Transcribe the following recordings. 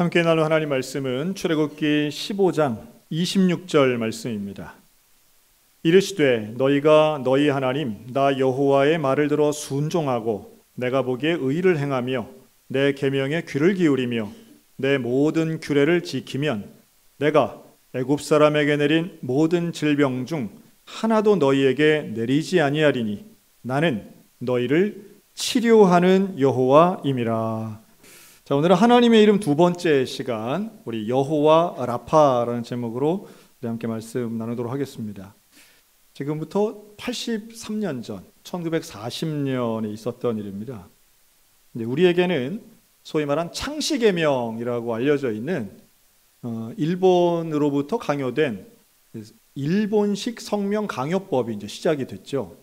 함께 나눌 하나님 말씀은 출애굽기 15장 26절 말씀입니다. 이르시되 너희가 너희 하나님 나 여호와의 말을 들어 순종하고 내가 보기에 의를 행하며 내 계명에 귀를 기울이며 내 모든 규례를 지키면 내가 애굽 사람에게 내린 모든 질병 중 하나도 너희에게 내리지 아니하리니 나는 너희를 치료하는 여호와임이라. 자, 오늘은 하나님의 이름 두 번째 시간, 우리 여호와 라파라는 제목으로 함께 말씀 나누도록 하겠습니다. 지금부터 83년 전 1940년에 있었던 일입니다. 우리에게는 소위 말한 창씨계명이라고 알려져 있는 일본으로부터 강요된 일본식 성명 강요법이 이제 시작이 됐죠.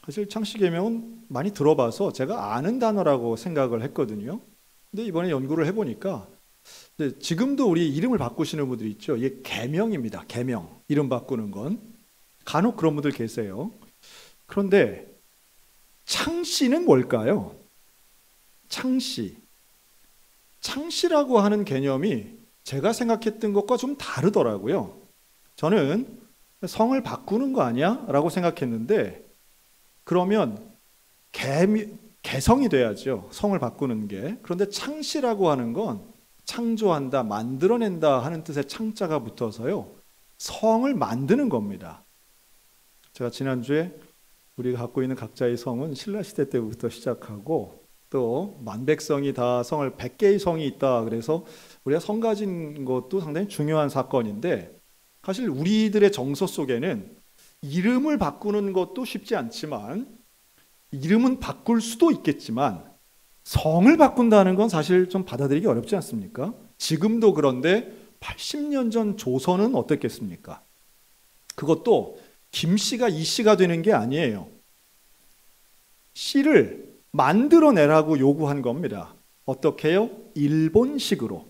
사실 창씨계명은 많이 들어봐서 제가 아는 단어라고 생각을 했거든요. 근데 이번에 연구를 해보니까 지금도 우리 이름을 바꾸시는 분들이 있죠. 이게 계명입니다. 계명. 이름 바꾸는 건. 간혹 그런 분들 계세요. 그런데 창씨는 뭘까요? 창씨. 창씨라고 하는 개념이 제가 생각했던 것과 좀 다르더라고요. 저는 성을 바꾸는 거 아니야? 라고 생각했는데 그러면 개성이 돼야죠. 성을 바꾸는 게. 그런데 창씨라고 하는 건 창조한다, 만들어낸다 하는 뜻의 창자가 붙어서요. 성을 만드는 겁니다. 제가 지난주에 우리가 갖고 있는 각자의 성은 신라시대 때부터 시작하고 또 만백성이 다 성을 100개의 성이 있다. 그래서 우리가 성 가진 것도 상당히 중요한 사건인데 사실 우리들의 정서 속에는 이름을 바꾸는 것도 쉽지 않지만 이름은 바꿀 수도 있겠지만 성을 바꾼다는 건 사실 좀 받아들이기 어렵지 않습니까? 지금도 그런데 80년 전 조선은 어떻겠습니까? 그것도 김씨가 이씨가 되는 게 아니에요. 씨를 만들어내라고 요구한 겁니다. 어떻게 해요? 일본식으로.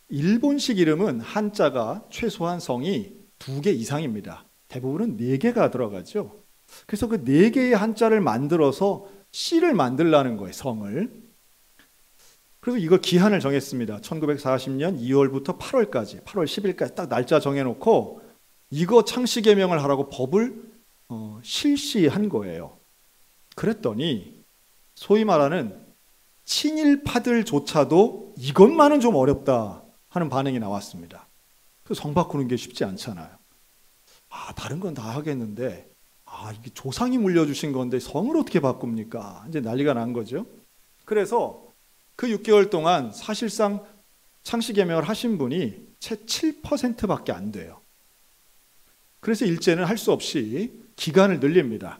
일본식 이름은 한자가 최소한 성이 2개 이상입니다. 대부분은 4개가 들어가죠. 그래서 그 4개의 한자를 만들어서 씨를 만들라는 거예요, 성을. 그래서 이걸 기한을 정했습니다. 1940년 2월부터 8월까지, 8월 10일까지 딱 날짜 정해놓고 이거 창씨계명을 하라고 법을 실시한 거예요. 그랬더니 소위 말하는 친일파들조차도 이것만은 좀 어렵다 하는 반응이 나왔습니다. 그래서 성 바꾸는 게 쉽지 않잖아요. 다른 건 다 하겠는데 이게 조상이 물려주신 건데 성을 어떻게 바꿉니까? 이제 난리가 난 거죠. 그래서 그 6개월 동안 사실상 창씨계명을 하신 분이 채 7%밖에 안 돼요. 그래서 일제는 할 수 없이 기간을 늘립니다.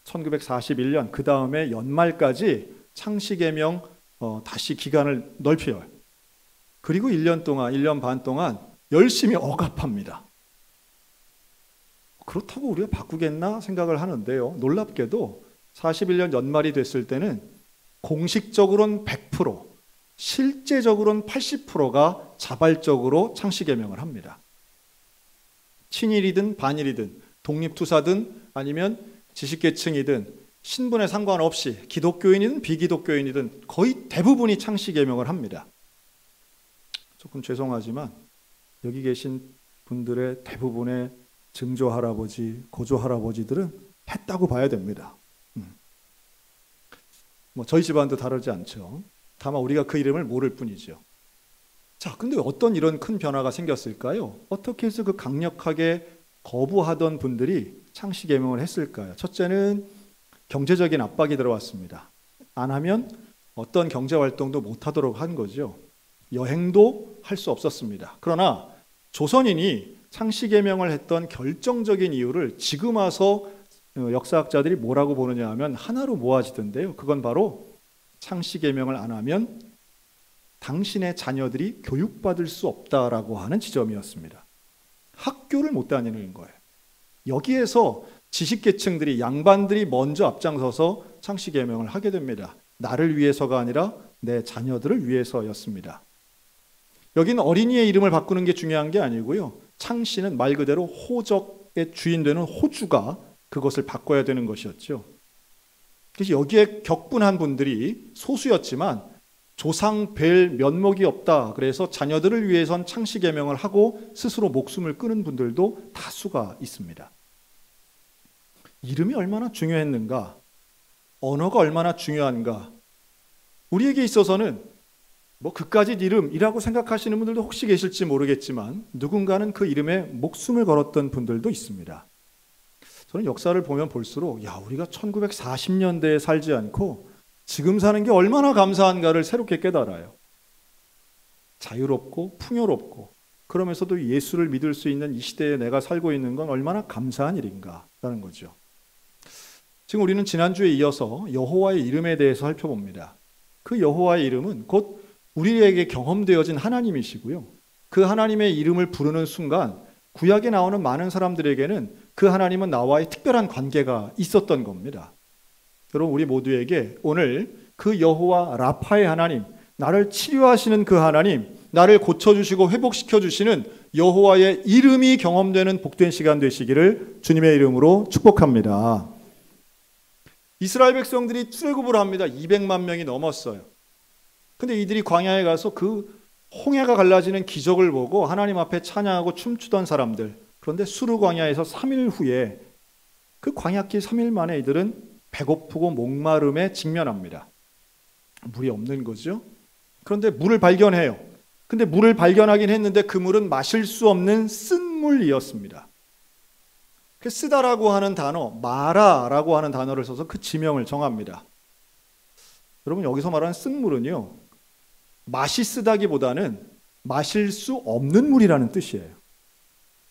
1941년 그 다음에 연말까지 창씨계명 다시 기간을 넓혀요. 그리고 1년 동안, 1년 반 동안 열심히 억압합니다. 그렇다고 우리가 바꾸겠나 생각을 하는데요. 놀랍게도 41년 연말이 됐을 때는 공식적으로는 100%, 실제적으로는 80%가 자발적으로 창씨계명을 합니다. 친일이든 반일이든 독립투사든 아니면 지식계층이든 신분에 상관없이 기독교인이든 비기독교인이든 거의 대부분이 창씨계명을 합니다. 조금 죄송하지만 여기 계신 분들의 대부분의 증조할아버지, 고조할아버지들은 했다고 봐야 됩니다. 저희 집안도 다르지 않죠. 다만 우리가 그 이름을 모를 뿐이죠. 자, 근데 어떤 이런 큰 변화가 생겼을까요? 어떻게 해서 그 강력하게 거부하던 분들이 창씨계명을 했을까요? 첫째는 경제적인 압박이 들어왔습니다. 안 하면 어떤 경제활동도 못하도록 한 거죠. 여행도 할 수 없었습니다. 그러나 조선인이 창씨계명을 했던 결정적인 이유를 지금 와서 역사학자들이 뭐라고 보느냐 하면 하나로 모아지던데요. 그건 바로 창씨계명을 안 하면 당신의 자녀들이 교육받을 수 없다라고 하는 지점이었습니다. 학교를 못 다니는 거예요. 여기에서 지식계층들이, 양반들이 먼저 앞장서서 창씨계명을 하게 됩니다. 나를 위해서가 아니라 내 자녀들을 위해서였습니다. 여기는 어린이의 이름을 바꾸는 게 중요한 게 아니고요. 창씨는 말 그대로 호적의 주인 되는 호주가 그것을 바꿔야 되는 것이었죠. 그래서 여기에 격분한 분들이 소수였지만 조상 뵐 면목이 없다. 그래서 자녀들을 위해선 창씨 계명을 하고 스스로 목숨을 끊은 분들도 다수가 있습니다. 이름이 얼마나 중요했는가? 언어가 얼마나 중요한가? 우리에게 있어서는 뭐 그까짓 이름이라고 생각하시는 분들도 혹시 계실지 모르겠지만 누군가는 그 이름에 목숨을 걸었던 분들도 있습니다. 저는 역사를 보면 볼수록 우리가 1940년대에 살지 않고 지금 사는 게 얼마나 감사한가를 새롭게 깨달아요. 자유롭고 풍요롭고 그러면서도 예수를 믿을 수 있는 이 시대에 내가 살고 있는 건 얼마나 감사한 일인가라는 거죠. 지금 우리는 지난주에 이어서 여호와의 이름에 대해서 살펴봅니다. 그 여호와의 이름은 곧 우리에게 경험되어진 하나님이시고요. 그 하나님의 이름을 부르는 순간 구약에 나오는 많은 사람들에게는 그 하나님은 나와의 특별한 관계가 있었던 겁니다. 여러분, 우리 모두에게 오늘 그 여호와 라파의 하나님, 나를 치료하시는 그 하나님, 나를 고쳐주시고 회복시켜주시는 여호와의 이름이 경험되는 복된 시간 되시기를 주님의 이름으로 축복합니다. 이스라엘 백성들이 출애굽을 합니다. 200만 명이 넘었어요. 근데 이들이 광야에 가서 그 홍해가 갈라지는 기적을 보고 하나님 앞에 찬양하고 춤추던 사람들, 그런데 수르 광야에서 3일 후에 그 광야길 3일 만에 이들은 배고프고 목마름에 직면합니다. 물이 없는 거죠. 그런데 물을 발견해요. 근데 물을 발견하긴 했는데 그 물은 마실 수 없는 쓴 물이었습니다. 그 쓰다라고 하는 단어, 마라라고 하는 단어를 써서 그 지명을 정합니다. 여러분, 여기서 말하는 쓴 물은요, 맛이 쓰다기보다는 마실 수 없는 물이라는 뜻이에요.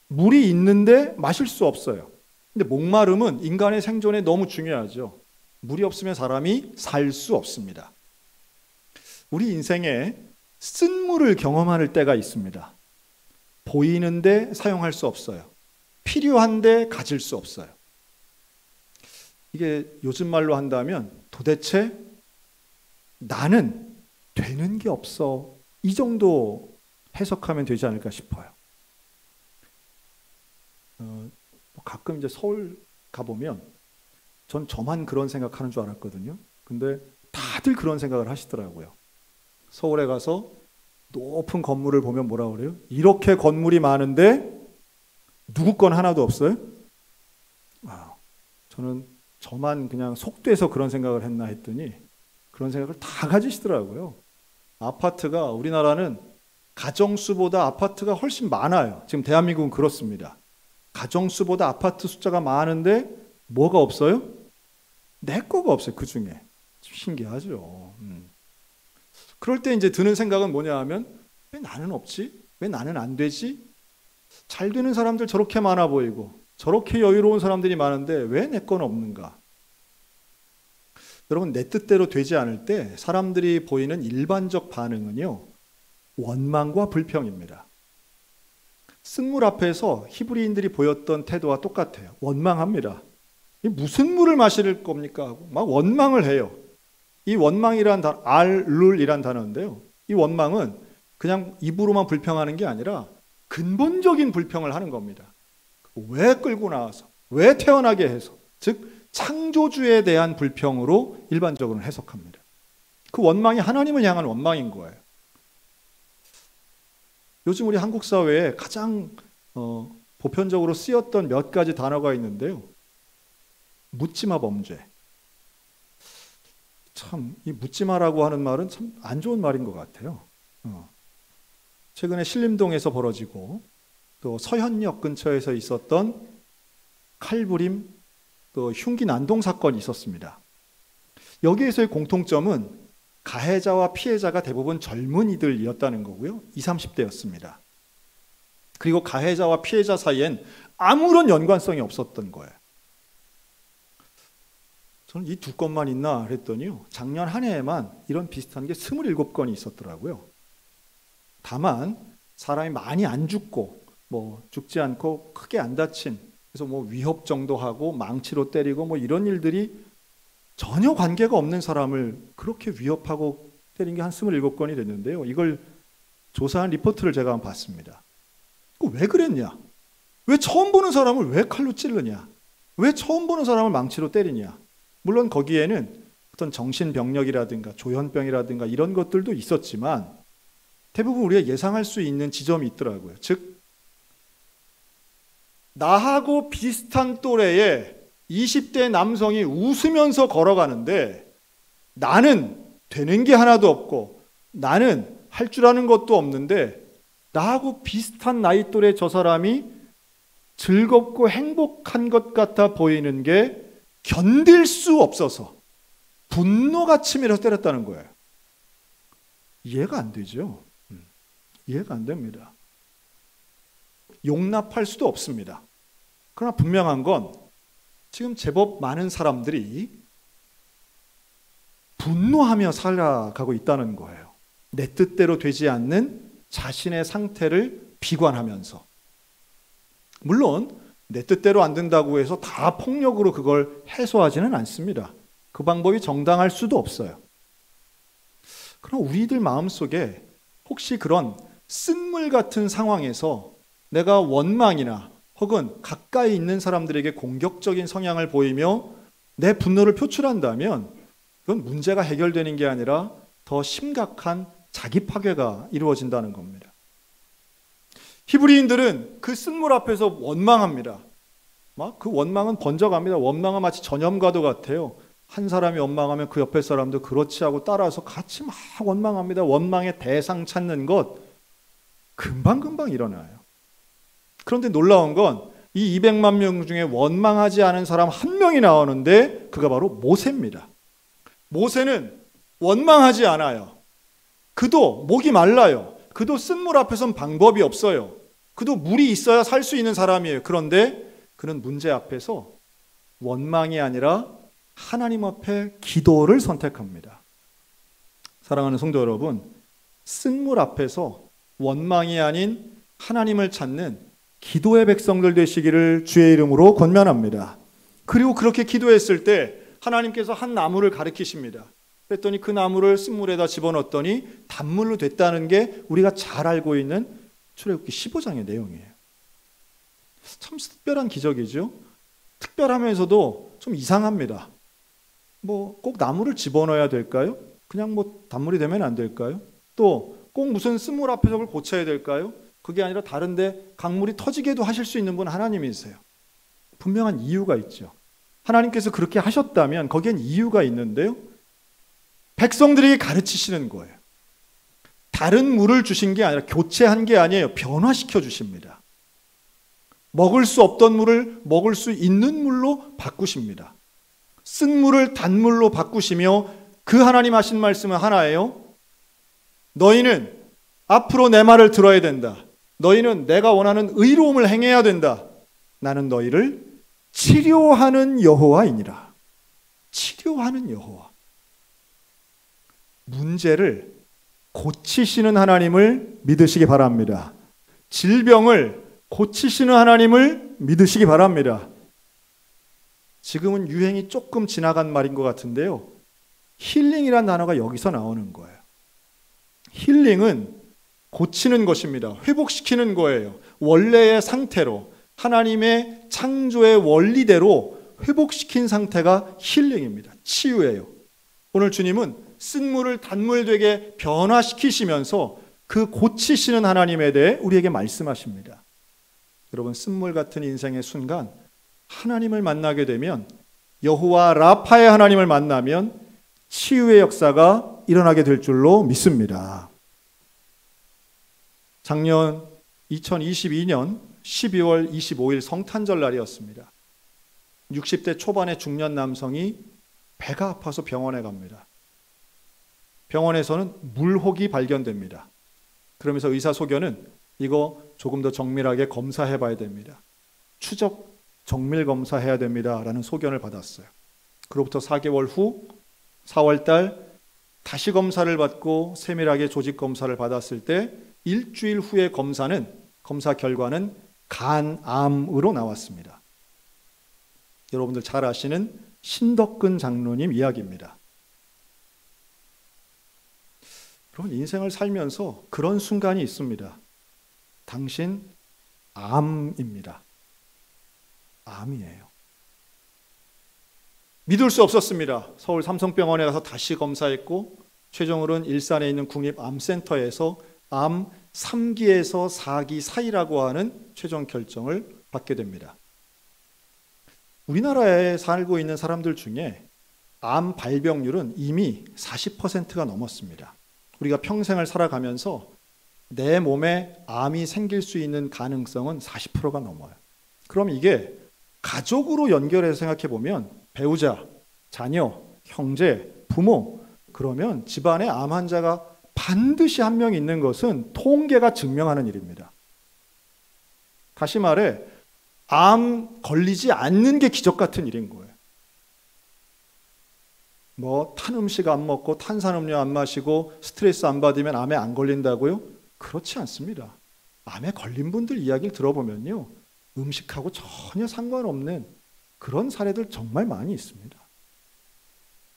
물이 있는데 마실 수 없어요. 근데 목마름은 인간의 생존에 너무 중요하죠. 물이 없으면 사람이 살 수 없습니다. 우리 인생에 쓴물을 경험할 때가 있습니다. 보이는데 사용할 수 없어요. 필요한데 가질 수 없어요. 이게 요즘 말로 한다면 도대체 나는 되는 게 없어. 이 정도 해석하면 되지 않을까 싶어요. 가끔 이제 서울 가보면 전 저만 그런 생각하는 줄 알았거든요. 근데 다들 그런 생각을 하시더라고요. 서울에 가서 높은 건물을 보면 뭐라 그래요? 이렇게 건물이 많은데 누구 건 하나도 없어요? 저는 저만 그냥 속돼서 그런 생각을 했나 했더니 그런 생각을 다 가지시더라고요. 아파트가, 우리나라는 가정수보다 아파트가 훨씬 많아요. 지금 대한민국은 그렇습니다. 가정수보다 아파트 숫자가 많은데 뭐가 없어요? 내 거가 없어요. 그 중에. 신기하죠. 그럴 때 이제 드는 생각은 뭐냐 하면 왜 나는 없지? 왜 나는 안 되지? 잘 되는 사람들 저렇게 많아 보이고 저렇게 여유로운 사람들이 많은데 왜 내 건 없는가? 여러분, 내 뜻대로 되지 않을 때 사람들이 보이는 일반적 반응은요, 원망과 불평입니다. 쓴물 앞에서 히브리인들이 보였던 태도와 똑같아요. 원망합니다. 무슨 물을 마실 겁니까? 하고 막 원망을 해요. 이 원망이란 단어, 알룰이란 단어인데요. 이 원망은 그냥 입으로만 불평하는 게 아니라 근본적인 불평을 하는 겁니다. 왜 끌고 나와서, 왜 태어나게 해서, 즉 창조주에 대한 불평으로 일반적으로 해석합니다. 그 원망이 하나님을 향한 원망인 거예요. 요즘 우리 한국 사회에 가장 보편적으로 쓰였던 몇 가지 단어가 있는데요. 묻지마 범죄. 참, 이 묻지마라고 하는 말은 참 안 좋은 말인 것 같아요. 최근에 신림동에서 벌어지고 또 서현역 근처에서 있었던 칼부림, 또 흉기 난동 사건이 있었습니다. 여기에서의 공통점은 가해자와 피해자가 대부분 젊은이들이었다는 거고요. 20, 30대였습니다. 그리고 가해자와 피해자 사이엔 아무런 연관성이 없었던 거예요. 저는 이 두 건만 있나 그랬더니요, 작년 한 해에만 이런 비슷한 게 27건이 있었더라고요. 다만 사람이 많이 안 죽고 뭐 죽지 않고 크게 안 다친, 그래서 뭐 위협 정도 하고 망치로 때리고 뭐 이런 일들이 전혀 관계가 없는 사람을 그렇게 위협하고 때린 게 한 27건이 됐는데요. 이걸 조사한 리포트를 제가 한번 봤습니다. 왜 그랬냐? 왜 처음 보는 사람을 왜 칼로 찌르냐? 왜 처음 보는 사람을 망치로 때리냐? 물론 거기에는 어떤 정신병력이라든가 조현병이라든가 이런 것들도 있었지만 대부분 우리가 예상할 수 있는 지점이 있더라고요. 즉 나하고 비슷한 또래의 20대 남성이 웃으면서 걸어가는데 나는 되는 게 하나도 없고 나는 할 줄 아는 것도 없는데 나하고 비슷한 나이 또래 저 사람이 즐겁고 행복한 것 같아 보이는 게 견딜 수 없어서 분노가 치밀어서 때렸다는 거예요. 이해가 안 되죠? 이해가 안 됩니다. 용납할 수도 없습니다. 그러나 분명한 건 지금 제법 많은 사람들이 분노하며 살아가고 있다는 거예요. 내 뜻대로 되지 않는 자신의 상태를 비관하면서. 물론 내 뜻대로 안 된다고 해서 다 폭력으로 그걸 해소하지는 않습니다. 그 방법이 정당할 수도 없어요. 그럼 우리들 마음속에 혹시 그런 쓴물 같은 상황에서 내가 원망이나 혹은 가까이 있는 사람들에게 공격적인 성향을 보이며 내 분노를 표출한다면 그건 문제가 해결되는 게 아니라 더 심각한 자기 파괴가 이루어진다는 겁니다. 히브리인들은 그 쓴물 앞에서 원망합니다. 막 그 원망은 번져갑니다. 원망은 마치 전염과도 같아요. 한 사람이 원망하면 그 옆에 사람도 그렇지 하고 따라서 같이 막 원망합니다. 원망의 대상 찾는 것 금방금방 일어나요. 그런데 놀라운 건 이 200만 명 중에 원망하지 않은 사람 한 명이 나오는데 그가 바로 모세입니다. 모세는 원망하지 않아요. 그도 목이 말라요. 그도 쓴물 앞에선 방법이 없어요. 그도 물이 있어야 살 수 있는 사람이에요. 그런데 그는 문제 앞에서 원망이 아니라 하나님 앞에 기도를 선택합니다. 사랑하는 성도 여러분, 쓴물 앞에서 원망이 아닌 하나님을 찾는 기도의 백성들 되시기를 주의 이름으로 권면합니다. 그리고 그렇게 기도했을 때 하나님께서 한 나무를 가리키십니다. 그랬더니 그 나무를 쓴물에다 집어넣었더니 단물로 됐다는 게 우리가 잘 알고 있는 출애굽기 15장의 내용이에요. 참 특별한 기적이죠. 특별하면서도 좀 이상합니다. 뭐 꼭 나무를 집어넣어야 될까요? 그냥 뭐 단물이 되면 안 될까요? 또 꼭 무슨 쓴물 앞에서 그걸 고쳐야 될까요? 그게 아니라 다른데 강물이 터지게도 하실 수 있는 분 하나님이세요. 분명한 이유가 있죠. 하나님께서 그렇게 하셨다면 거기엔 이유가 있는데요. 백성들에게 가르치시는 거예요. 다른 물을 주신 게 아니라 교체한 게 아니에요. 변화시켜 주십니다. 먹을 수 없던 물을 먹을 수 있는 물로 바꾸십니다. 쓴 물을 단물로 바꾸시며 그 하나님 하신 말씀은 하나예요. 너희는 앞으로 내 말을 들어야 된다. 너희는 내가 원하는 의로움을 행해야 된다. 나는 너희를 치료하는 여호와이니라. 치료하는 여호와. 문제를 고치시는 하나님을 믿으시기 바랍니다. 질병을 고치시는 하나님을 믿으시기 바랍니다. 지금은 유행이 조금 지나간 말인 것 같은데요. 힐링이란 단어가 여기서 나오는 거예요. 힐링은 고치는 것입니다. 회복시키는 거예요. 원래의 상태로 하나님의 창조의 원리대로 회복시킨 상태가 힐링입니다. 치유예요. 오늘 주님은 쓴물을 단물 되게 변화시키시면서 그 고치시는 하나님에 대해 우리에게 말씀하십니다. 여러분, 쓴물 같은 인생의 순간 하나님을 만나게 되면, 여호와 라파의 하나님을 만나면 치유의 역사가 일어나게 될 줄로 믿습니다. 작년 2022년 12월 25일 성탄절 날이었습니다. 60대 초반의 중년 남성이 배가 아파서 병원에 갑니다. 병원에서는 물혹이 발견됩니다. 그러면서 의사 소견은 이거 조금 더 정밀하게 검사해 봐야 됩니다. 추적 정밀 검사해야 됩니다. 라는 소견을 받았어요. 그로부터 4개월 후 4월 달 다시 검사를 받고 세밀하게 조직 검사를 받았을 때 일주일 후의 검사 결과는 간암으로 나왔습니다. 여러분들 잘 아시는 신덕근 장로님 이야기입니다. 여러분, 인생을 살면서 그런 순간이 있습니다. 당신 암입니다. 암이에요. 믿을 수 없었습니다. 서울 삼성병원에 가서 다시 검사했고 최종으로는 일산에 있는 국립암센터에서 암 3기에서 4기 사이라고 하는 최종 결정을 받게 됩니다. 우리나라에 살고 있는 사람들 중에 암 발병률은 이미 40%가 넘었습니다. 우리가 평생을 살아가면서 내 몸에 암이 생길 수 있는 가능성은 40%가 넘어요. 그럼 이게 가족으로 연결해서 생각해 보면 배우자, 자녀, 형제, 부모, 그러면 집안에 암 환자가 반드시 한 명 있는 것은 통계가 증명하는 일입니다. 다시 말해 암 걸리지 않는 게 기적 같은 일인 거예요. 뭐 탄 음식 안 먹고 탄산음료 안 마시고 스트레스 안 받으면 암에 안 걸린다고요? 그렇지 않습니다. 암에 걸린 분들 이야기를 들어보면요, 음식하고 전혀 상관없는 그런 사례들 정말 많이 있습니다.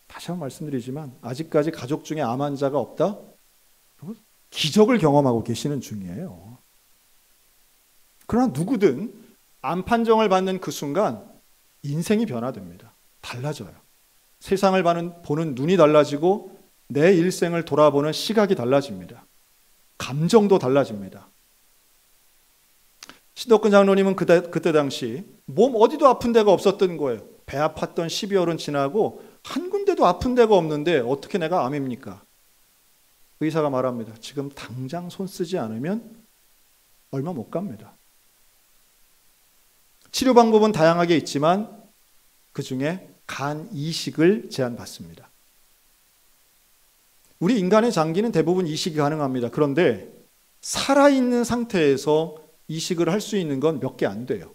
다시 한번 말씀드리지만 아직까지 가족 중에 암 환자가 없다? 기적을 경험하고 계시는 중이에요. 그러나 누구든 암 판정을 받는 그 순간 인생이 변화됩니다. 달라져요. 세상을 보는 눈이 달라지고 내 일생을 돌아보는 시각이 달라집니다. 감정도 달라집니다. 신덕근 장로님은 그때 당시 몸 어디도 아픈 데가 없었던 거예요. 배 아팠던 12월은 지나고 한 군데도 아픈 데가 없는데 어떻게 내가 암입니까? 의사가 말합니다. 지금 당장 손 쓰지 않으면 얼마 못 갑니다. 치료 방법은 다양하게 있지만 그 중에 간 이식을 제안받습니다. 우리 인간의 장기는 대부분 이식이 가능합니다. 그런데 살아있는 상태에서 이식을 할 수 있는 건 몇 개 안 돼요.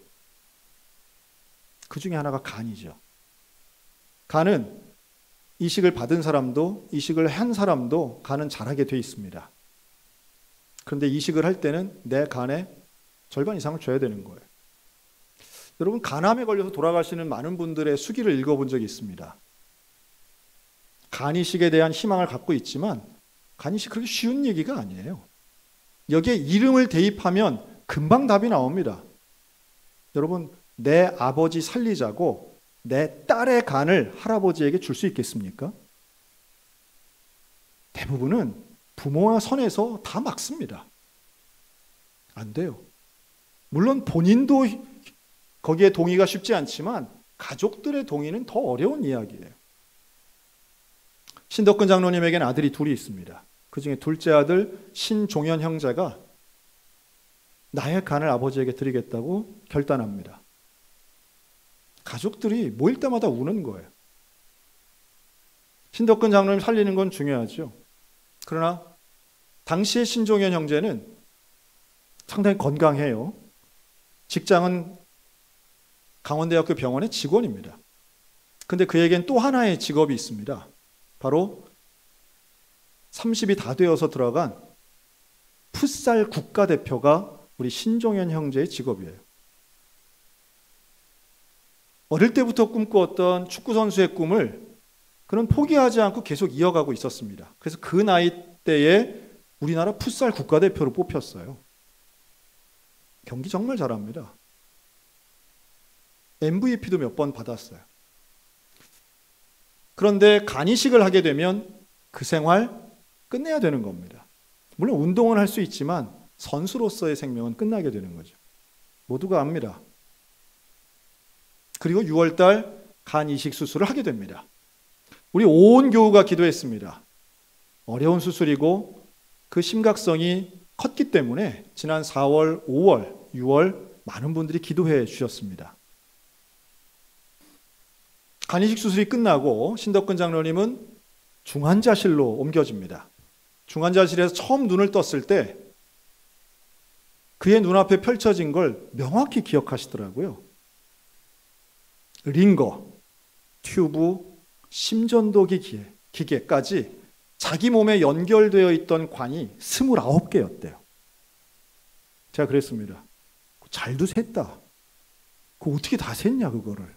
그 중에 하나가 간이죠. 간은 이식을 받은 사람도 이식을 한 사람도 간은 자라게 돼 있습니다. 그런데 이식을 할 때는 내 간의 절반 이상을 줘야 되는 거예요. 여러분, 간암에 걸려서 돌아가시는 많은 분들의 수기를 읽어본 적이 있습니다. 간이식에 대한 희망을 갖고 있지만 간이식 그렇게 쉬운 얘기가 아니에요. 여기에 이름을 대입하면 금방 답이 나옵니다. 여러분, 내 아버지 살리자고 내 딸의 간을 할아버지에게 줄 수 있겠습니까? 대부분은 부모와 선에서 다 막습니다. 안 돼요. 물론 본인도 거기에 동의가 쉽지 않지만 가족들의 동의는 더 어려운 이야기예요. 신덕근 장로님에게는 아들이 둘이 있습니다. 그 중에 둘째 아들 신종현 형제가 나의 간을 아버지에게 드리겠다고 결단합니다. 가족들이 모일 때마다 우는 거예요. 신덕근 장로님 살리는 건 중요하죠. 그러나 당시의 신종현 형제는 상당히 건강해요. 직장은 강원대학교 병원의 직원입니다. 근데 그에겐 또 하나의 직업이 있습니다. 바로 30이 다 되어서 들어간 풋살 국가대표가 우리 신종현 형제의 직업이에요. 어릴 때부터 꿈꾸었던 축구선수의 꿈을 그는 포기하지 않고 계속 이어가고 있었습니다. 그래서 그 나이 때에 우리나라 풋살 국가대표로 뽑혔어요. 경기 정말 잘합니다. MVP도 몇 번 받았어요. 그런데 간이식을 하게 되면 그 생활 끝내야 되는 겁니다. 물론 운동은 할 수 있지만 선수로서의 생명은 끝나게 되는 거죠. 모두가 압니다. 그리고 6월달 간 이식 수술을 하게 됩니다. 우리 온 교우가 기도했습니다. 어려운 수술이고 그 심각성이 컸기 때문에 지난 4월, 5월, 6월 많은 분들이 기도해 주셨습니다. 간 이식 수술이 끝나고 신덕근 장로님은 중환자실로 옮겨집니다. 중환자실에서 처음 눈을 떴을 때 그의 눈앞에 펼쳐진 걸 명확히 기억하시더라고요. 링거, 튜브, 심전도기 기계까지 자기 몸에 연결되어 있던 관이 29개였대요. 제가 그랬습니다. 잘도 셌다. 그거 어떻게 다 셌냐 그거를.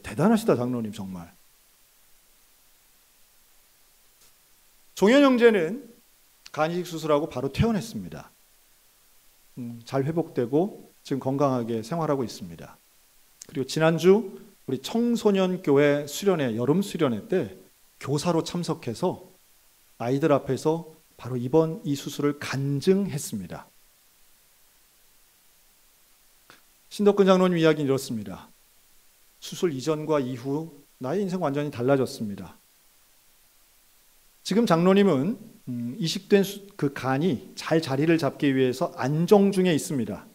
대단하시다 장로님 정말. 종현 형제는 간이식 수술하고 바로 퇴원했습니다. 잘 회복되고 지금 건강하게 생활하고 있습니다. 그리고 지난주 우리 청소년 교회 수련회, 여름 수련회 때 교사로 참석해서 아이들 앞에서 바로 이번 이 수술을 간증했습니다. 신덕근 장로님 이야기는 이렇습니다. 수술 이전과 이후 나의 인생 완전히 달라졌습니다. 지금 장로님은 이식된 그 간이 잘 자리를 잡기 위해서 안정 중에 있습니다.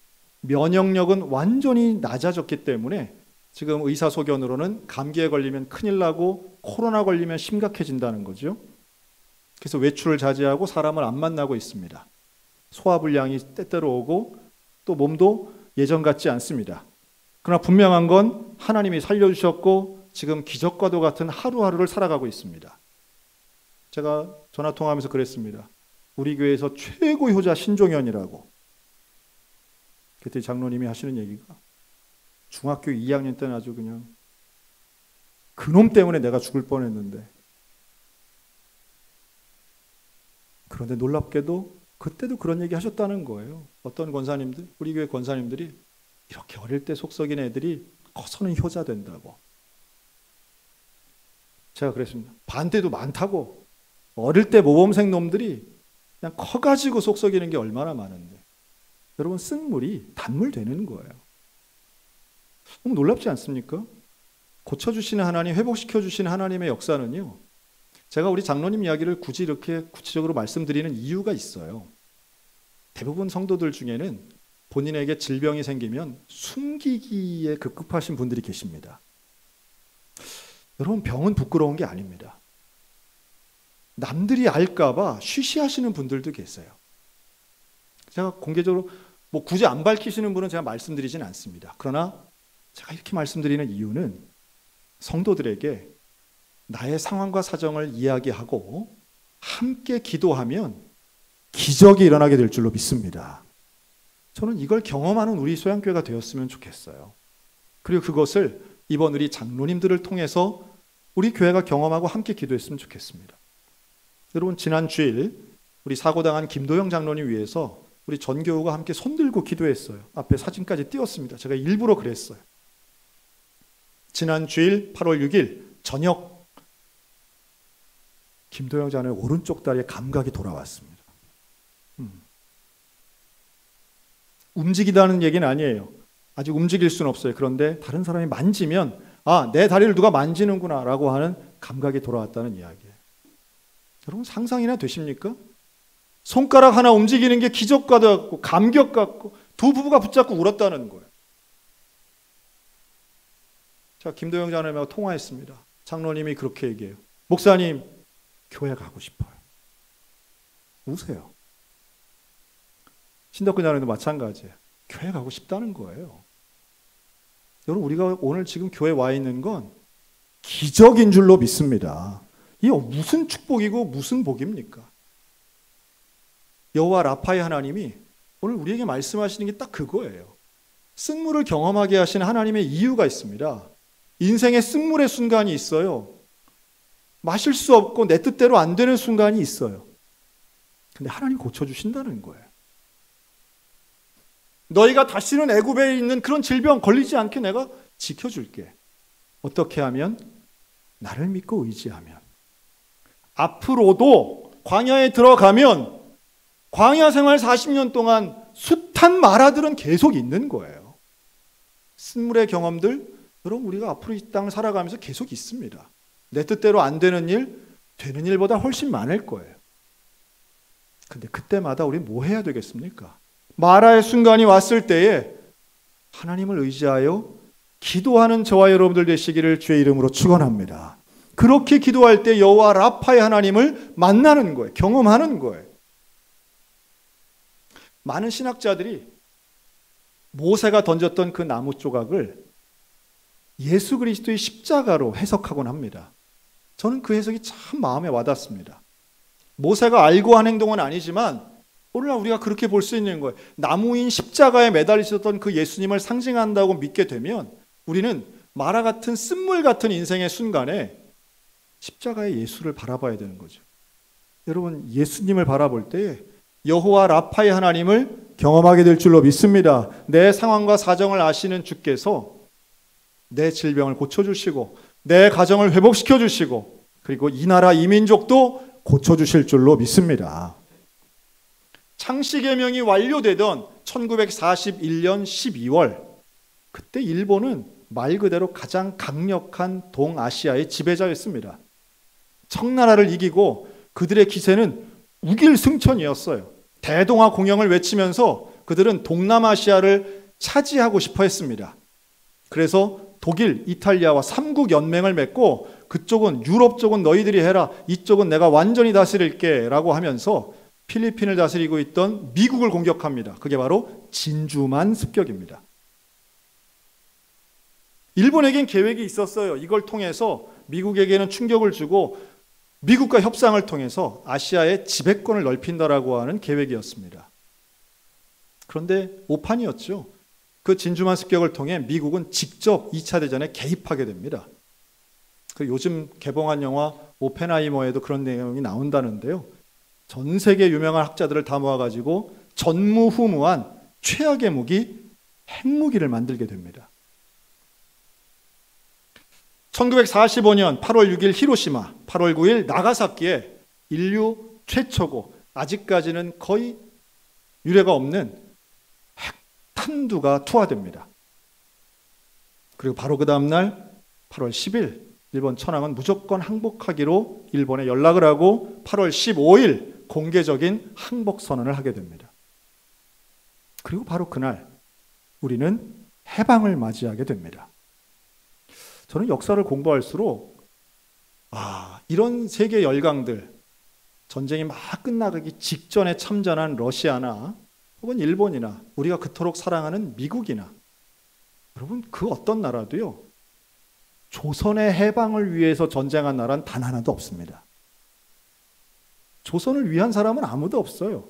면역력은 완전히 낮아졌기 때문에 지금 의사 소견으로는 감기에 걸리면 큰일 나고 코로나 걸리면 심각해진다는 거죠. 그래서 외출을 자제하고 사람을 안 만나고 있습니다. 소화불량이 때때로 오고 또 몸도 예전 같지 않습니다. 그러나 분명한 건 하나님이 살려주셨고 지금 기적과도 같은 하루하루를 살아가고 있습니다. 제가 전화통화하면서 그랬습니다. 우리 교회에서 최고 효자 신종현이라고. 그때 장로님이 하시는 얘기가 중학교 2학년 때는 아주 그냥 그놈 때문에 내가 죽을 뻔했는데, 그런데 놀랍게도 그때도 그런 얘기 하셨다는 거예요. 어떤 권사님들, 우리 교회 권사님들이 이렇게 어릴 때 속 썩인 애들이 커서는 효자 된다고. 제가 그랬습니다. 반대도 많다고. 어릴 때 모범생 놈들이 그냥 커가지고 속 썩이는 게 얼마나 많은데. 여러분, 쓴물이 단물 되는 거예요. 너무 놀랍지 않습니까? 고쳐주시는 하나님, 회복시켜주시는 하나님의 역사는요, 제가 우리 장로님 이야기를 굳이 이렇게 구체적으로 말씀드리는 이유가 있어요. 대부분 성도들 중에는 본인에게 질병이 생기면 숨기기에 급급하신 분들이 계십니다. 여러분, 병은 부끄러운 게 아닙니다. 남들이 알까봐 쉬쉬하시는 분들도 계세요. 제가 공개적으로 굳이 안 밝히시는 분은 제가 말씀드리진 않습니다. 그러나 제가 이렇게 말씀드리는 이유는 성도들에게 나의 상황과 사정을 이야기하고 함께 기도하면 기적이 일어나게 될 줄로 믿습니다. 저는 이걸 경험하는 우리 소양교회가 되었으면 좋겠어요. 그리고 그것을 이번 우리 장로님들을 통해서 우리 교회가 경험하고 함께 기도했으면 좋겠습니다. 여러분, 지난 주일 우리 사고당한 김도영 장로님 위해서 우리 전교우가 함께 손들고 기도했어요. 앞에 사진까지 띄웠습니다. 제가 일부러 그랬어요. 지난 주일 8월 6일 저녁 김도영 장로의 오른쪽 다리에 감각이 돌아왔습니다. 움직이다는 얘기는 아니에요. 아직 움직일 수는 없어요. 그런데 다른 사람이 만지면 내 다리를 누가 만지는구나 라고 하는 감각이 돌아왔다는 이야기예요. 여러분, 상상이나 되십니까? 손가락 하나 움직이는 게 기적 같고 감격 같고 두 부부가 붙잡고 울었다는 거예요. 자, 김도영 장로님하고 통화했습니다. 장로님이 그렇게 얘기해요. 목사님, 교회 가고 싶어요. 우세요. 신덕근 장로님도 마찬가지예요. 교회 가고 싶다는 거예요. 여러분, 우리가 오늘 지금 교회에 와 있는 건 기적인 줄로 믿습니다. 이게 무슨 축복이고 무슨 복입니까? 여호와 라파의 하나님이 오늘 우리에게 말씀하시는 게 딱 그거예요. 쓴물을 경험하게 하시는 하나님의 이유가 있습니다. 인생에 쓴물의 순간이 있어요. 마실 수 없고 내 뜻대로 안 되는 순간이 있어요. 근데 하나님 고쳐주신다는 거예요. 너희가 다시는 애굽에 있는 그런 질병 걸리지 않게 내가 지켜줄게. 어떻게 하면? 나를 믿고 의지하면. 앞으로도 광야에 들어가면 광야 생활 40년 동안 숱한 마라들은 계속 있는 거예요. 쓴물의 경험들, 여러분, 우리가 앞으로 이 땅을 살아가면서 계속 있습니다. 내 뜻대로 안 되는 일, 되는 일보다 훨씬 많을 거예요. 근데 그때마다 우리 뭐 해야 되겠습니까? 마라의 순간이 왔을 때에 하나님을 의지하여 기도하는 저와 여러분들 되시기를 주의 이름으로 축원합니다. 그렇게 기도할 때 여호와 라파의 하나님을 만나는 거예요. 경험하는 거예요. 많은 신학자들이 모세가 던졌던 그 나무 조각을 예수 그리스도의 십자가로 해석하곤 합니다. 저는 그 해석이 참 마음에 와닿습니다. 모세가 알고 한 행동은 아니지만 오늘날 우리가 그렇게 볼 수 있는 거예요. 나무인 십자가에 매달리셨던 그 예수님을 상징한다고 믿게 되면 우리는 마라 같은 쓴물 같은 인생의 순간에 십자가의 예수를 바라봐야 되는 거죠. 여러분, 예수님을 바라볼 때 여호와 라파의 하나님을 경험하게 될 줄로 믿습니다. 내 상황과 사정을 아시는 주께서 내 질병을 고쳐주시고 내 가정을 회복시켜 주시고 그리고 이 나라 이 민족도 고쳐주실 줄로 믿습니다. 창씨개명이 완료되던 1941년 12월 그때 일본은 말 그대로 가장 강력한 동아시아의 지배자였습니다. 청나라를 이기고 그들의 기세는 우길승천이었어요. 대동아 공영을 외치면서 그들은 동남아시아를 차지하고 싶어 했습니다. 그래서 독일, 이탈리아와 삼국 연맹을 맺고 그쪽은 유럽 쪽은 너희들이 해라, 이쪽은 내가 완전히 다스릴게 라고 하면서 필리핀을 다스리고 있던 미국을 공격합니다. 그게 바로 진주만 습격입니다. 일본에겐 계획이 있었어요. 이걸 통해서 미국에게는 충격을 주고 미국과 협상을 통해서 아시아의 지배권을 넓힌다라고 하는 계획이었습니다. 그런데 오판이었죠. 그 진주만 습격을 통해 미국은 직접 2차 대전에 개입하게 됩니다. 그 요즘 개봉한 영화 오펜하이머에도 그런 내용이 나온다는데요. 전 세계 유명한 학자들을 다 모아가지고 전무후무한 최악의 무기, 핵무기를 만들게 됩니다. 1945년 8월 6일 히로시마, 8월 9일 나가사키에 인류 최초고 아직까지는 거의 유례가 없는 핵탄두가 투하됩니다. 그리고 바로 그 다음날 8월 10일 일본 천황은 무조건 항복하기로 일본에 연락을 하고 8월 15일 공개적인 항복선언을 하게 됩니다. 그리고 바로 그날 우리는 해방을 맞이하게 됩니다. 저는 역사를 공부할수록 이런 세계 열강들, 전쟁이 막 끝나기 직전에 참전한 러시아나 혹은 일본이나 우리가 그토록 사랑하는 미국이나 여러분 그 어떤 나라도요. 조선의 해방을 위해서 전쟁한 나라는 단 하나도 없습니다. 조선을 위한 사람은 아무도 없어요.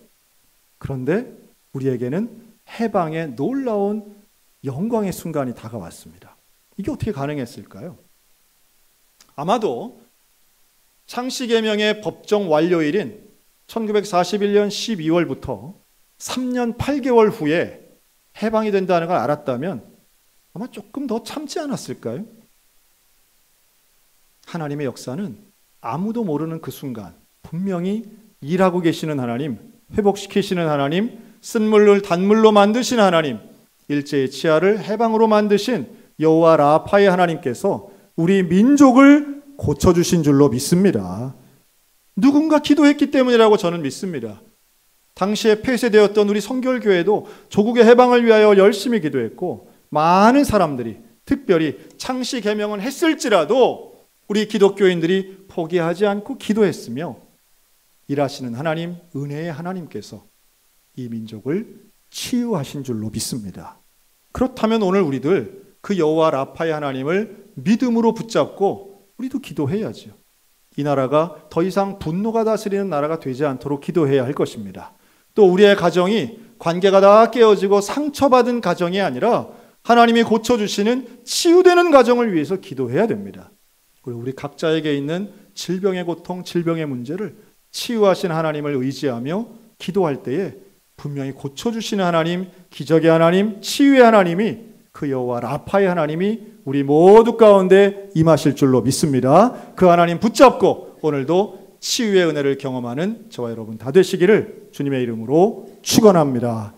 그런데 우리에게는 해방의 놀라운 영광의 순간이 다가왔습니다. 이게 어떻게 가능했을까요? 아마도 창씨개명의 법정 완료일인 1941년 12월부터 3년 8개월 후에 해방이 된다는 걸 알았다면 아마 조금 더 참지 않았을까요? 하나님의 역사는 아무도 모르는 그 순간 분명히 일하고 계시는 하나님, 회복시키시는 하나님, 쓴물을 단물로 만드신 하나님, 일제의 치하를 해방으로 만드신 여호와 라파의 하나님께서 우리 민족을 고쳐주신 줄로 믿습니다. 누군가 기도했기 때문이라고 저는 믿습니다. 당시에 폐쇄되었던 우리 성결교회도 조국의 해방을 위하여 열심히 기도했고 많은 사람들이 특별히 창씨 개명은 했을지라도 우리 기독교인들이 포기하지 않고 기도했으며 일하시는 하나님, 은혜의 하나님께서 이 민족을 치유하신 줄로 믿습니다. 그렇다면 오늘 우리들 그 여호와 라파의 하나님을 믿음으로 붙잡고 우리도 기도해야죠. 이 나라가 더 이상 분노가 다스리는 나라가 되지 않도록 기도해야 할 것입니다. 또 우리의 가정이 관계가 다 깨어지고 상처받은 가정이 아니라 하나님이 고쳐주시는 치유되는 가정을 위해서 기도해야 됩니다. 그리고 우리 각자에게 있는 질병의 고통, 질병의 문제를 치유하신 하나님을 의지하며 기도할 때에 분명히 고쳐주시는 하나님, 기적의 하나님, 치유의 하나님이 그 여호와 라파의 하나님이 우리 모두 가운데 임하실 줄로 믿습니다. 그 하나님 붙잡고 오늘도 치유의 은혜를 경험하는 저와 여러분 다 되시기를 주님의 이름으로 축원합니다.